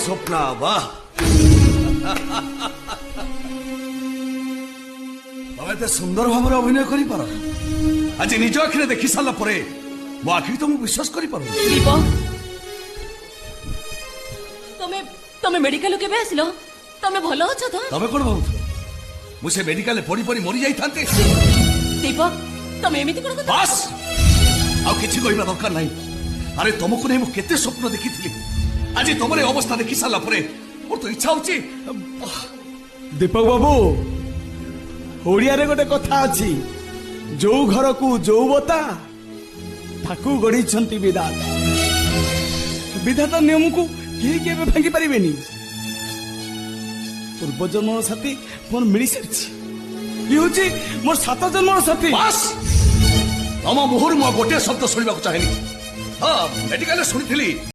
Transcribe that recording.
স্বপ্না বাহ তবে এতে সুন্দর ভাবে অভিনয় করিপার আজ নিজ আখিরে দেখি সারা পরে মো আখি তো মু বিশ্বাস করিপার দীপক তুমি তুমি মেডিকেল কেবে আসিল তুমি ভালো আছো তো তবে কোন ভাবুছ মু সে মেডিকালে পড়ি পড়ি মরি যাই থান্তে দীপক তুমি এমিতি কোন কথা বাস আর কিছু কহিবা দরকার নাই আরে তোমাকে নেই মু কেতে স্বপ্ন দেখিছিলি আজ তোমার এই অবস্থা দেখি সারা পরে মোর তো ইচ্ছা হচ্ছে দীপক বাবু ওড়িয়ারে গোটে কথা আছে যৌ ঘরকু যৌ বতা তাকু গড়িছন্তি বিধাতা বিধাতা নিয়মকু কেହି কেবে ভাঙ্গি পারিবেনি ପୂର୍ବ ଜନ୍ମର ସାଥୀ ମୋର ମିଳି ସାରିଛି ଇଏ ହଉଛି ମୋର 7 ଜନ୍ମର ସାଥୀ বাস তম মুহুর মু গোটে শব্দ শুনিବାକୁ চাহেনি হ্যাঁ মেডিকালে শুনিଥିଲି